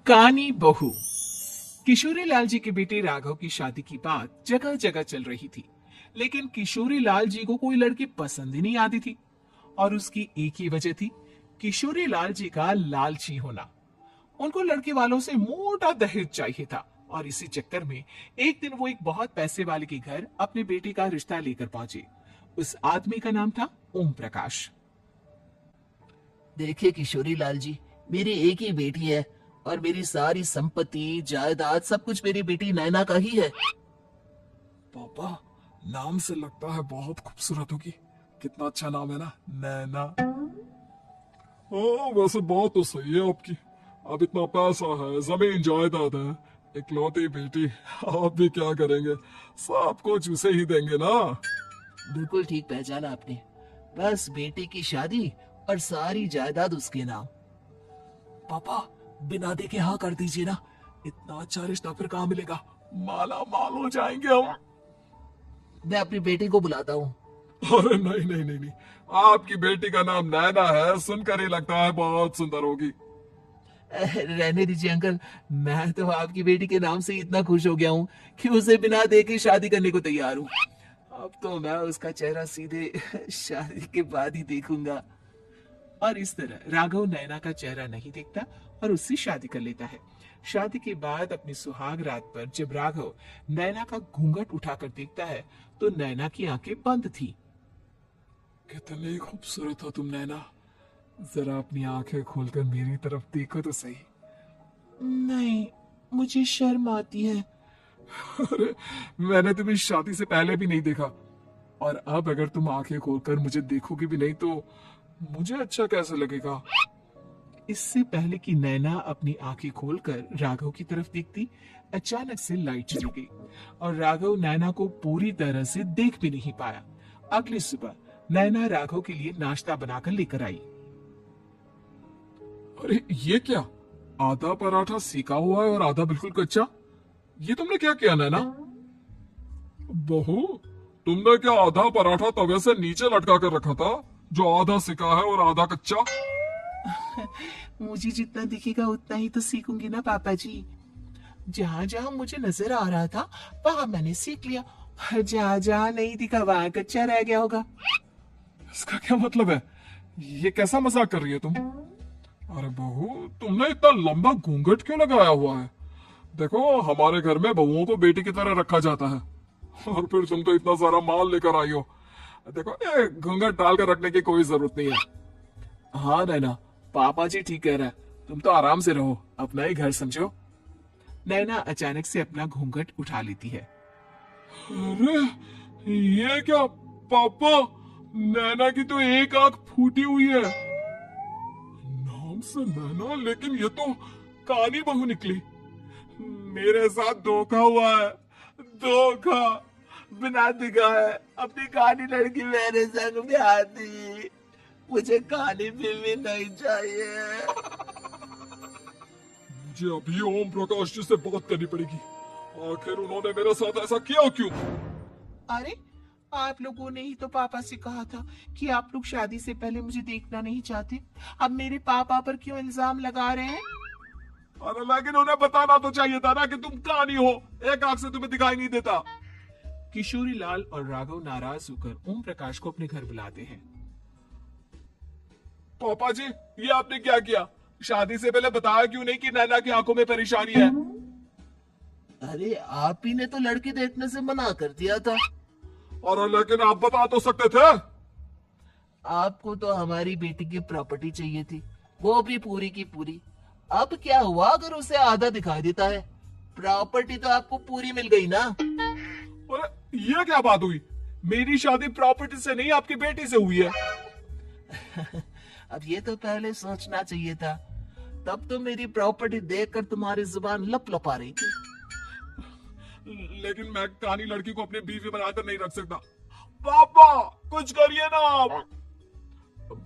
कानी बहू। किशोरी लाल जी के बेटे राघव की शादी की बात जगह जगह चल रही थी, लेकिन किशोरी लाल जी को कोई लड़की पसंद ही नहीं आती थी। और उसकी एक ही वजह थी, किशोरी लाल जी का लालची होना। उनको लड़के वालों से मोटा दहेज चाहिए था और इसी चक्कर में एक दिन वो एक बहुत पैसे वाले के घर अपने बेटे का रिश्ता लेकर पहुंचे। उस आदमी का नाम था ओम प्रकाश। देखिए किशोरी लाल जी, मेरी एक ही बेटी है और मेरी सारी संपत्ति जायदाद सब कुछ मेरी बेटी नैना का ही है। पापा, नाम से लगता है बहुत खूबसूरत होगी। कितना अच्छा नाम है ना, नैना। हाँ, वैसे बात तो सही है आपकी। अब इतना पैसा है, जमीन जायदाद है, इकलौती बेटी, आप भी क्या करेंगे? सब कुछ उसे ही देंगे ना। बिल्कुल ठीक पहचाना आपने। बस बेटी की शादी और सारी जायदाद उसके नाम। पापा, बिना देखे हाँ कर दीजिए ना। इतना अच्छा रिश्ता फिर कहाँ मिलेगा? माला माल हो जाएंगे हम। मैं अपनी बेटी को बुलाता हूँ। अरे नहीं नहीं नहीं नहीं, आपकी बेटी का नाम नैना है, सुनकर ही लगता है बहुत सुंदर होगी। रहने दीजिए अंकल, मैं तो आपकी बेटी के नाम से ही इतना खुश हो गया हूँ कि उसे बिना देखे शादी करने को तैयार हूँ। अब तो मैं उसका चेहरा सीधे शादी के बाद ही देखूंगा। और इस तरह राघव नैना का चेहरा नहीं देखता और उससे शादी कर लेता है। शादी के बाद अपनी सुहाग रात पर जब राघव नैना का घूंघट उठाकर देखता है तो नैना की आंखें बंद थी। कितनी खूबसूरत हो तुम नैना। जरा अपनी आंखें खोलकर मेरी तरफ देखो तो सही। नहीं, मुझे शर्म आती है। अरे, मैंने तुम्हें शादी से पहले भी नहीं देखा, और अब अगर तुम आंखें खोलकर मुझे देखोगी भी नहीं तो मुझे अच्छा कैसे लगेगा? इससे पहले कि नैना अपनी आंखें खोलकर राघव की तरफ देखती, अचानक से लाइट चली गई और राघव नैना को पूरी तरह से देख भी नहीं पाया। अगली सुबह नैना राघव के लिए नाश्ता बनाकर लेकर आई। अरे ये क्या? आधा पराठा सेका हुआ है और आधा बिल्कुल कच्चा। ये तुमने क्या किया नैना? बहू, तुमने क्या आधा पराठा तवे से नीचे लटका कर रखा था, जो आधा सेका है और आधा कच्चा? मुझे जितना दिखेगा उतना ही तो सीखूंगी ना पापा जी। जहाँ जहाँ मुझे नजर आ रहा था वहां मैंने सीख लिया, जहाँ जहाँ नहीं दिखा वहां कच्चा रह गया होगा। इसका क्या मतलब है? ये कैसा मजाक कर रही है तुम? अरे बहू, तुमने इतना लंबा घूंघट क्यों लगाया हुआ है? देखो, हमारे घर में बहुओं को बेटी की तरह रखा जाता है, और फिर तुम तो इतना सारा माल लेकर आई हो। देखो, ये घूंघट डालकर रखने की कोई जरूरत नहीं है। हाँ नैना, पापा जी ठीक कह रहा है, तुम तो आराम से रहो, अपना ही घर समझो। नैना अचानक से अपना घूंघट उठा लेती है। अरे ये क्या पापा, नैना की तो एक आंख फूटी हुई है। नाम से नैना, लेकिन ये तो कानी बहू निकली। मेरे साथ धोखा हुआ है, धोखा। बिना दिखाए अपनी कहानी लड़की मेरे संग ब्याह दी। मुझे कहानी भी नहीं चाहिए। मुझे अभी ओम प्रकाश जी से बात करनी पड़ेगी। आखिर उन्होंने मेरे साथ ऐसा किया क्यों? अरे, आप लोगों ने ही तो पापा से कहा था कि आप लोग शादी से पहले मुझे देखना नहीं चाहते। अब मेरे पापा पर क्यों इल्जाम लगा रहे हैं? अरे लेकिन उन्हें बताना तो चाहिए था ना कि तुम कहानी हो, एक आंख से तुम्हें दिखाई नहीं देता। किशोरी लाल और राघव नाराज होकर ओम प्रकाश को अपने घर बुलाते हैं। पापा जी, ये आपने क्या किया? शादी से पहले बताया क्यों नहीं कि नैना की आंखों में परेशानी है? अरे आप ही ने तो लड़की देखने से मना कर दिया था। और लेकिन आप बता तो सकते थे। आपको तो हमारी बेटी की प्रॉपर्टी चाहिए थी, वो भी पूरी की पूरी। अब क्या हुआ अगर उसे आधा दिखाई देता है? प्रॉपर्टी तो आपको पूरी मिल गई ना। अरे ये क्या बात हुई? मेरी शादी प्रॉपर्टी से नहीं, आपकी बेटी से हुई है। अब ये तो पहले सोचना चाहिए था। तब तो मेरी प्रॉपर्टी देखकर तुम्हारी जुबान लप लपा रही थी। लेकिन मैं कानी लड़की को अपनी बीवी बनाकर नहीं रख सकता। पापा, कुछ करिए ना आप।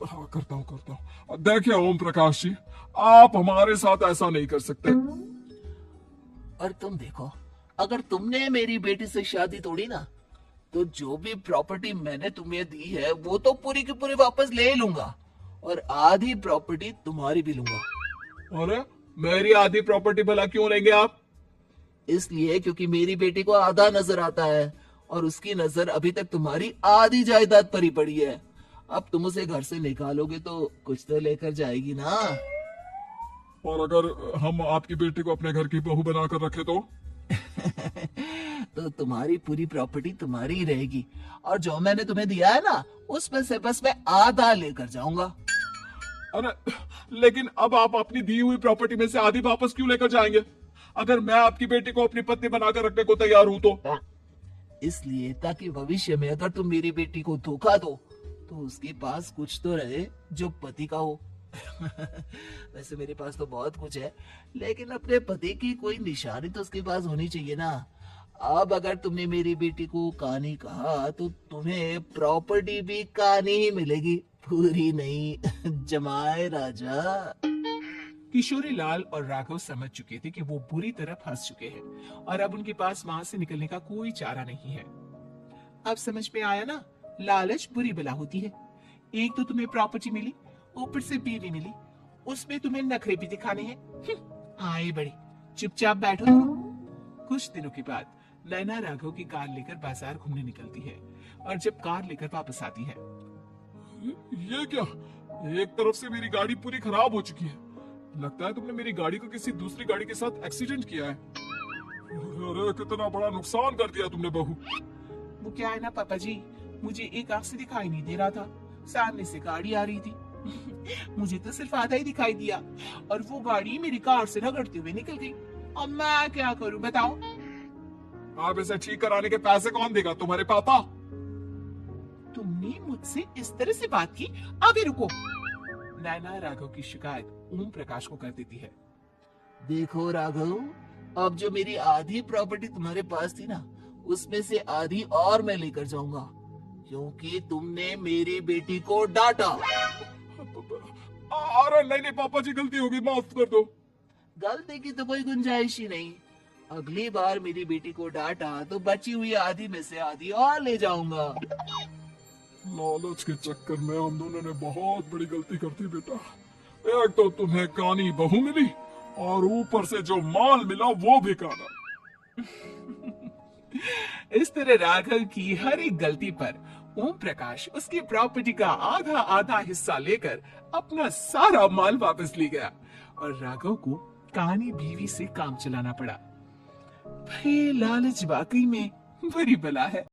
हाँ, करता हूँ। देखिए ओम प्रकाश जी, आप हमारे साथ ऐसा नहीं कर सकते। और तुम देखो, अगर तुमने मेरी बेटी से शादी तोड़ी ना, तो जो भी प्रॉपर्टी मैंने तुम्हें दी है वो तो पूरी की पूरी वापस ले लूंगा और आधी प्रॉपर्टी तुम्हारी भी लूंगा। अरे मेरी आधी प्रॉपर्टी भला क्यों लेंगे आप? इसलिए क्योंकि मेरी बेटी को आधा नजर आता है और उसकी नजर अभी तक तुम्हारी आधी जायदाद पर ही पड़ी है। अब तुम उसे घर से निकालोगे तो कुछ तो लेकर जाएगी ना। और अगर हम आपकी बेटी को अपने घर की बहू बनाकर रखे तो? तो तुम्हारी पूरी प्रॉपर्टी तुम्हारी ही रहेगी और जो मैंने तुम्हें दिया है ना उसमें से बस मैं आधा लेकर जाऊंगा। अरे लेकिन अब आप अपनी दी हुई प्रॉपर्टी में से आधी वापस क्यों लेकर जाएंगे? अगर मैं आपकी बेटी को अपनी पत्नी बनाकर रखने को तैयार हूं तो? इसलिए ताकि भविष्य में अगर तुम मेरी बेटी को धोखा दो तो उसके पास कुछ तो रहे जो पति का हो। वैसे मेरे पास तो बहुत कुछ है लेकिन अपने पति की कोई निशानी तो उसके पास होनी चाहिए ना। अब अगर तुमने मेरी बेटी को कहानी कहा तो तुम्हें प्रॉपर्टी भी कहानी ही मिलेगी, पूरी नहीं। जमाए राजा। किशोरी लाल और राघव समझ चुके थे कि वो बुरी तरह फंस चुके हैं और अब उनके पास वहां से निकलने का कोई चारा नहीं है। अब समझ में आया ना, लालच बुरी बला होती है। एक तो तुम्हें प्रॉपर्टी मिली, ऊपर से बीवी मिली, उसमें तुम्हें नखरे भी दिखाने हैं। आए बड़ी, चुपचाप बैठो तुम। कुछ दिनों के बाद नैना राघव की कार लेकर बाजार घूमने निकलती है और जब कार लेकर वापस आती है, ये क्या? एक तरफ से मेरी गाड़ी पूरी खराब हो चुकी है। लगता है तुमने मेरी गाड़ी को किसी दूसरी गाड़ी के साथ एक्सीडेंट किया है। अरे कितना बड़ा नुकसान कर दिया तुमने बहू। वो क्या है ना पापा जी, मुझे एक आंख से दिखाई नहीं दे रहा था, सामने से गाड़ी आ रही थी। मुझे तो सिर्फ आधा ही दिखाई दिया और वो गाड़ी मेरी कार से रगड़ते हुए निकल गई। अब मैं क्या करूं बताओ? आप इसे ठीक कराने के पैसे कौन देगा? तुम्हारे पापा? तुमने मुझसे इस तरह से बात की? अभी रुको। नैना राघव की शिकायत ओम प्रकाश को कर देती है। देखो राघव, अब जो मेरी आधी प्रॉपर्टी तुम्हारे पास थी ना उसमें से आधी और मैं लेकर जाऊंगा क्योंकि तुमने मेरी बेटी को डांटा। अरे नहीं पापा जी, गलती होगी, माफ कर दो। गलती की तो कोई गुंजाइश ही नहीं। अगली बार मेरी बेटी को डांटा तो बची हुई आधी में से आधी और ले जाऊंगा। लालच के चक्कर में हम दोनों ने बहुत बड़ी गलती कर दी बेटा। एक तो तुम्हें कानी बहू मिली और ऊपर से जो माल मिला वो भी काना। इस तरह राघव की हर एक गलती पर ओम प्रकाश उसकी प्रॉपर्टी का आधा आधा हिस्सा लेकर अपना सारा माल वापस ले गया और राघव को कहानी बीवी से काम चलाना पड़ा। भाई लालच वाकई में बुरी बला है।